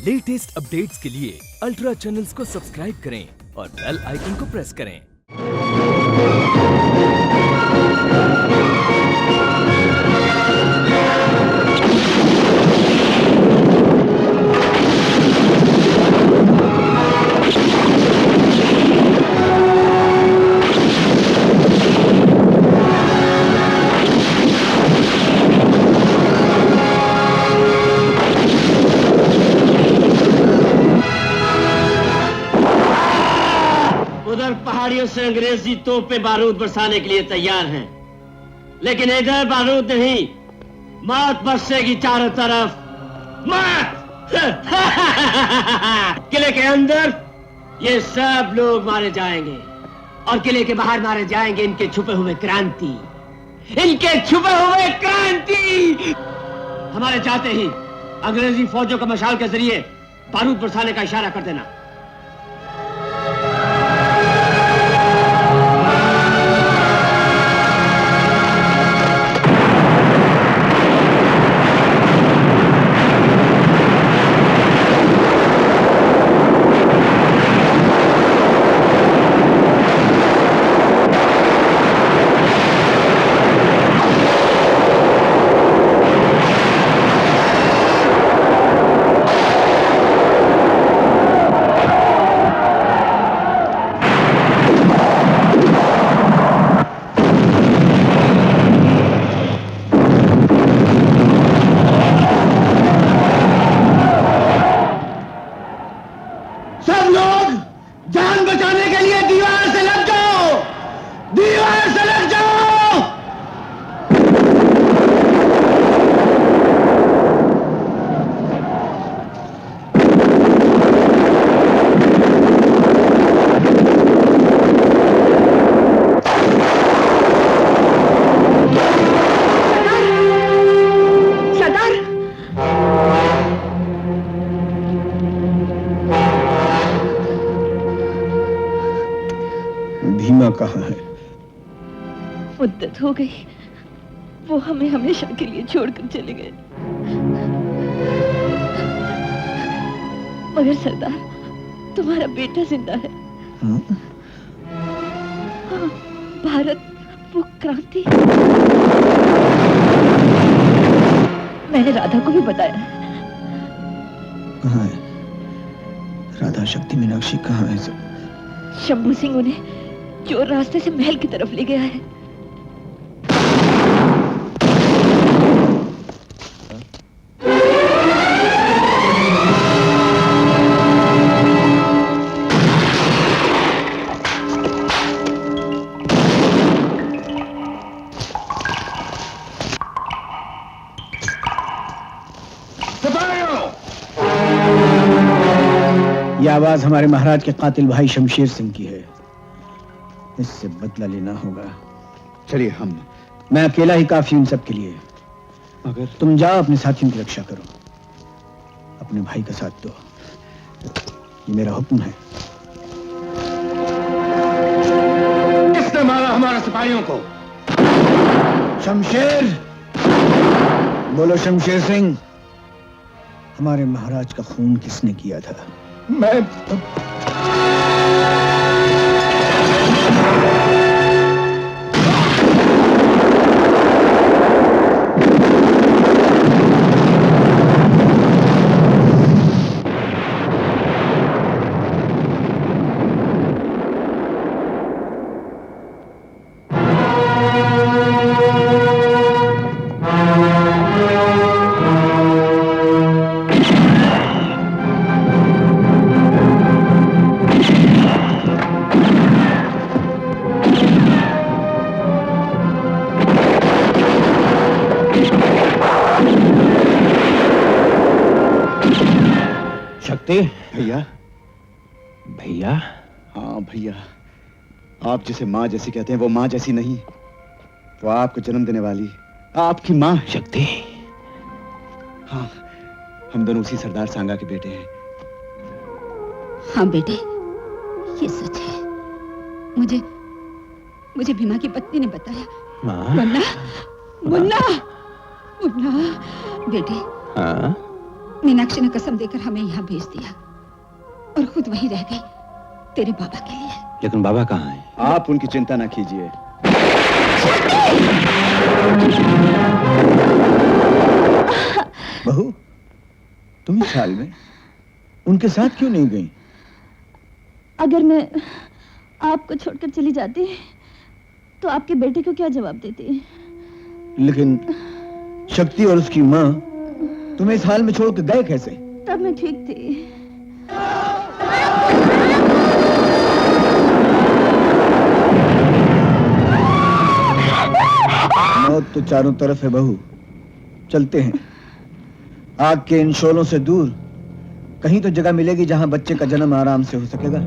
Latest updates के लिए ultra channels को सब्सक्राइब करें और बेल आइकन को प्रेस करें। पहाड़ियों से अंग्रेजी तोपें बारूद बरसाने के लिए तैयार हैं, लेकिन इधर बारूद नहीं, मौत बरसेगी चारों तरफ। मौत! किले के अंदर ये सब लोग मारे जाएंगे और किले के बाहर मारे जाएंगे इनके छुपे हुए क्रांति, इनके छुपे हुए क्रांति। हमारे जाते ही अंग्रेजी फौजों का मशाल के जरिए बारूद बरसाने का इशारा कर देना। भीमा कहाँ है? मुद्दत हो गई, वो हमें हमेशा के लिए छोड़कर चले गए। मगर सरदार, तुम्हारा बेटा जिंदा है। हाँ, भारत वो क्रांति। मैंने राधा को भी बताया। कहाँ है राधा? शक्ति मीनाक्षी कहाँ है? शंभू सिंह उन्हें चोर रास्ते से महल की तरफ ले गया है। यह आवाज हमारे महाराज के कातिल भाई शमशेर सिंह की है। इससे बदला लेना होगा। चलिए मैं अकेला ही काफी उन सब के लिए। मगर तुम जाओ, अपने साथियों की रक्षा करो, अपने भाई का साथ दो। ये मेरा हुक्म है। किसने मारा हमारे सिपाहियों को? शमशेर, बोलो शमशेर सिंह, हमारे महाराज का खून किसने किया था? मैं भैया। भैया? हाँ भैया, आप जिसे माँ जैसी कहते हैं वो माँ जैसी नहीं, वो आपको जन्म देने वाली आपकी माँ शक्ति। हाँ, हम दोनों उसी सरदार सांगा के बेटे हैं। हाँ बेटे, ये सच है। मुझे भीमा की पत्नी ने बताया। मुन्ना, मुन्ना, मुन्ना बेटे। हाँ? मीनाक्षी ने कसम देकर हमें यहाँ भेज दिया और खुद वहीं रह गई तेरे बाबा के लिए। लेकिन बाबा कहाँ हैं? आप उनकी चिंता ना कीजिए। बहू, तुम इस हाल में उनके साथ क्यों नहीं गई? अगर मैं आपको छोड़कर चली जाती तो आपके बेटे को क्या जवाब देती? लेकिन शक्ति और उसकी माँ तुम्हें इस हाल में छोड़ के गए कैसे? तब मैं ठीक थी। मौत तो चारों तरफ है बहू, चलते हैं। आग के इन शोलों से दूर कहीं तो जगह मिलेगी जहां बच्चे का जन्म आराम से हो सकेगा।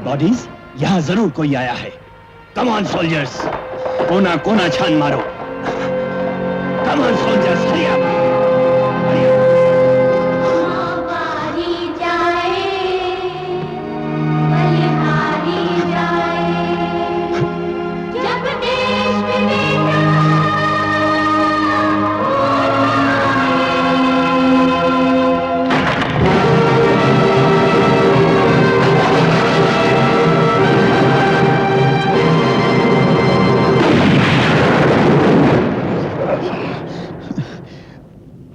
बॉडीज, यहाँ जरूर कोई आया है। कम ऑन सोल्जर्स, कोना कोना छान मारो। Come on soldiers, hurry up.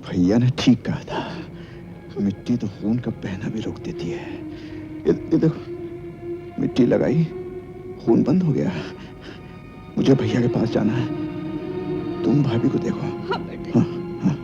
भैया ने ठीक कहा था, मिट्टी तो खून का बहना भी रोक देती है। ये देखो, मिट्टी लगाई, खून बंद हो गया। मुझे भैया के पास जाना है, तुम भाभी को देखो। हाँ बेटे। हाँ, हाँ।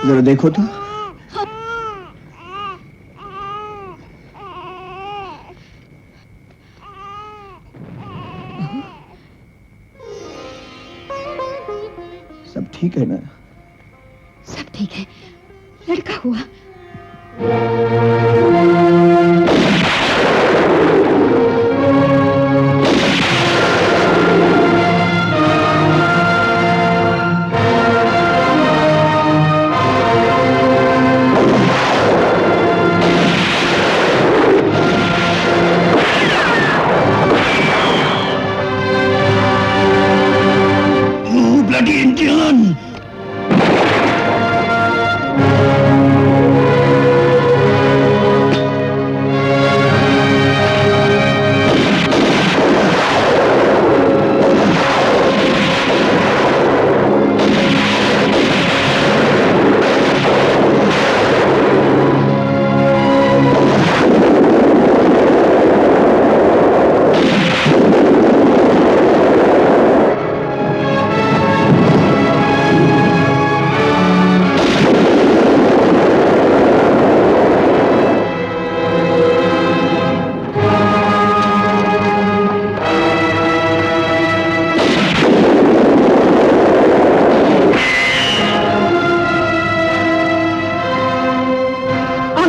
जरा देखो तो। सब ठीक है ना? सब ठीक है, लड़का हुआ। Bloody Indian!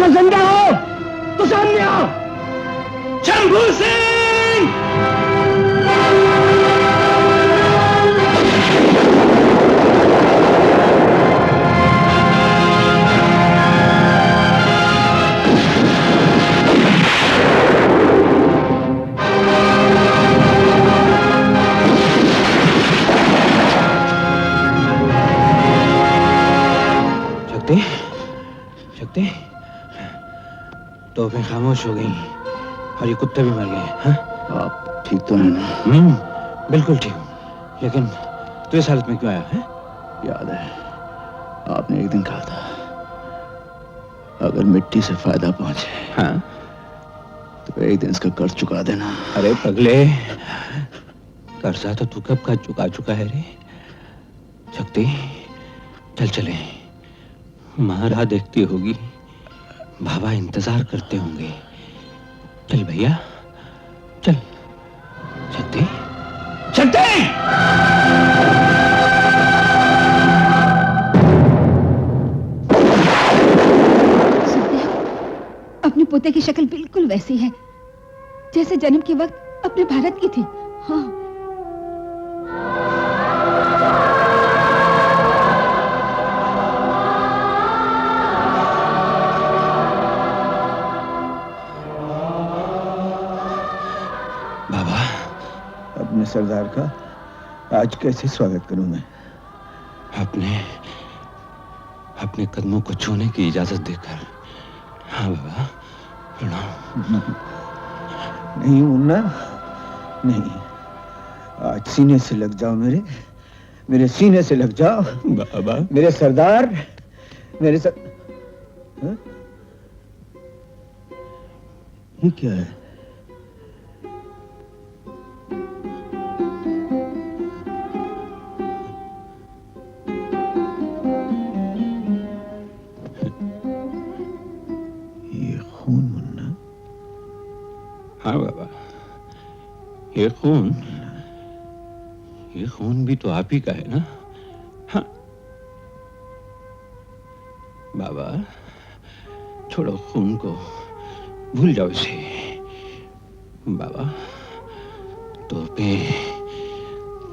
जिंदा हो तो सामने आओ। शंभू सिंह! शक्ति, शक्ति, तोपें खामोश हो गई और ये कुत्ते भी मर गए। हाँ? आप ठीक तो हैं ना? बिल्कुल ठीक हूँ, लेकिन तू इस हालत में क्यों आया है? याद है आपने एक दिन कहा था अगर मिट्टी से फायदा पहुंचे हाँ? तो एक दिन इसका कर्ज चुका देना। अरे पगले, कर्जा तो तू कब का चुका चुका है रे। शक्ति, चल चले, माँ राह देखती होगी, बाबा इंतजार करते होंगे। चल भैया, चल। शक्ति, शक्ति! सुखदेव, अपने पोते की शक्ल बिल्कुल वैसी है जैसे जन्म के वक्त अपने भारत की थी। हाँ। बाबा, अपने सरदार का आज कैसे स्वागत करूं मैं? अपने कदमों को छूने की इजाजत देकर। हाँ बाबा, प्रणाम। नहीं मुन्ना, नहीं। आज सीने से लग जाओ, मेरे सीने से लग जाओ बाबा। मेरे सरदार, मेरे सर... हाँ? ये क्या है? खून मुन्ना? हाँ बाबा, ये खून भी तो आप ही का है ना? हाँ बाबा, छोड़ो खून को, भूल जाओ इसे। बाबा,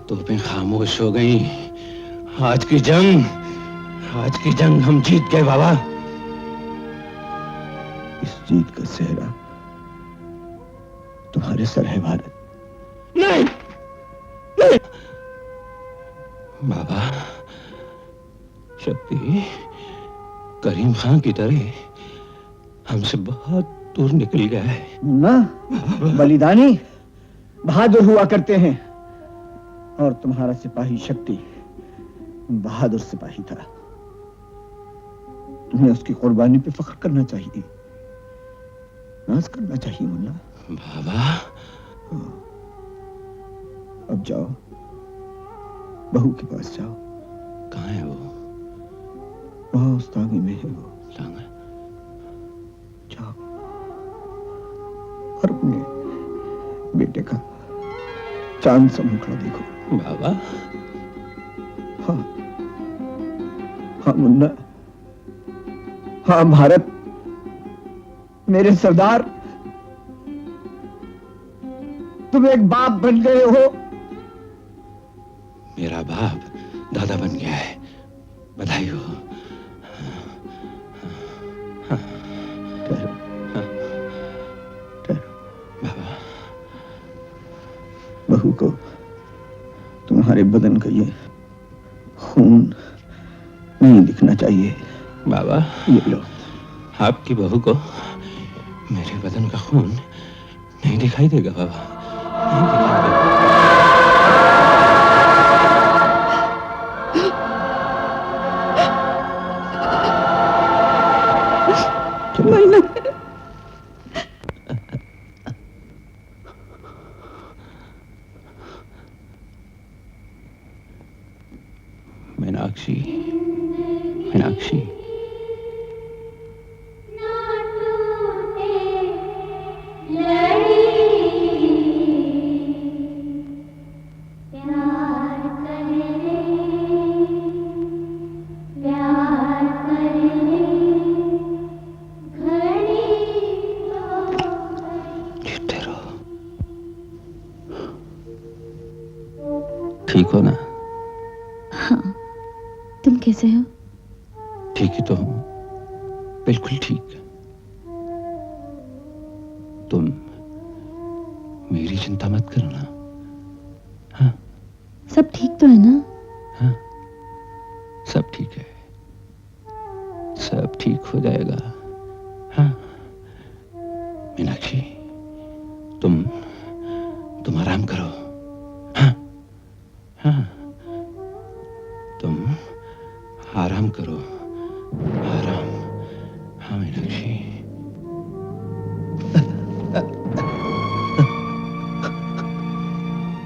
तोपें खामोश हो गई। आज की जंग हम जीत गए बाबा। इस जीत का सेहरा तुम्हारे सर है भारत। नहीं, नहीं। बाबा, शक्ति करीम खान की तरह हमसे बहुत दूर निकल गया है। ना, बलिदानी बहादुर हुआ करते हैं और तुम्हारा सिपाही शक्ति बहादुर सिपाही था। तुम्हें उसकी कुर्बानी पे फख्र करना चाहिए, नाज करना चाहिए मुन्ना। बाबा, अब जाओ, बहू के पास जाओ। कहाँ है वो? वहां उस तांगे में है वो। लांगा? जाओ और अपने बेटे का चांद सा मुखड़ा देखो। बाबा, हाँ हाँ मुन्ना, हाँ भारत, मेरे सरदार, तुम एक बाप बन गए हो। मेरा बाप दादा बन गया है, बधाई हो। ठहरो, ठहरो। बाबा, बहू को तुम्हारे बदन का ये खून नहीं दिखना चाहिए। बाबा, ये लो। आपकी बहू को मेरे बदन का खून नहीं दिखाई देगा बाबा, नहीं दिखाई देगा। मीनाक्षी, मीनाक्षी, ठीक हो ना? हाँ, तुम कैसे हो? ठीक ही तो हूं, बिल्कुल ठीक। तुम मेरी चिंता मत करो ना। हाँ, सब ठीक तो है ना? हाँ, सब ठीक है, सब ठीक हो जाएगा। हाँ, मीनाक्षी, तुम आराम करो। हाँ, हाँ, तुम आराम करो, आराम। हाँ मीनाक्षी।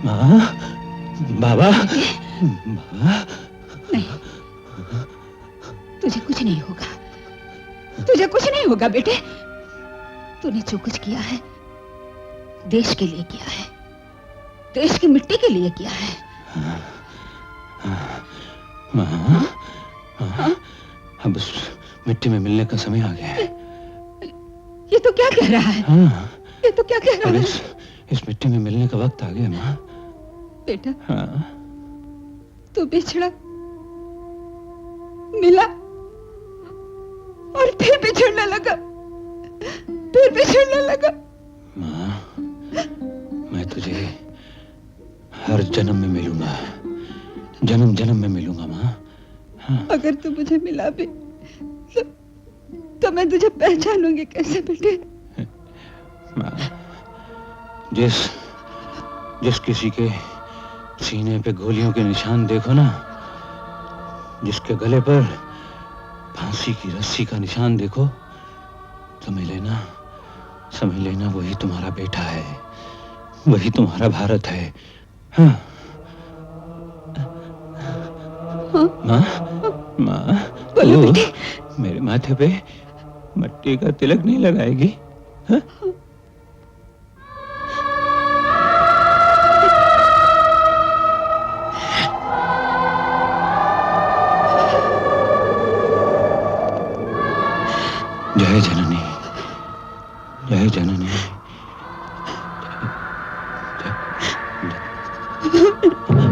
माँ, बाबा, बाबा। नहीं, तुझे कुछ नहीं होगा, तुझे कुछ नहीं होगा बेटे। तूने जो कुछ किया है देश के लिए किया है, देश की मिट्टी के लिए किया है। माँ, अब उस मिट्टी में मिलने का समय आ गया है। ये तो क्या कह रहा है? हाँ, ये तो क्या कह रहा है? इस मिट्टी में मिलने का वक्त आ गया माँ। बेटा, हाँ, तू बिछड़ा, मिला और फिर बिछड़ने लगा, फिर बिछड़ने लगा। माँ, मैं तुझे हर जन्म में मिलूंगा, जन्म जन्म में मिलूंगा माँ। हाँ। अगर तू मुझे मिला भी तो मैं तुझे पहचानूंगी कैसे बेटे? माँ, जिस किसी के सीने पे गोलियों के निशान देखो ना, जिसके गले पर फांसी की रस्सी का निशान देखो, समझ लेना वही तुम्हारा बेटा है, वही तुम्हारा भारत है। हाँ। माँ, माँ, बोलो बेटे। मेरे माथे पे मट्टी का तिलक नहीं लगाएगी? हाँ? जय जननी, जय जननी, जय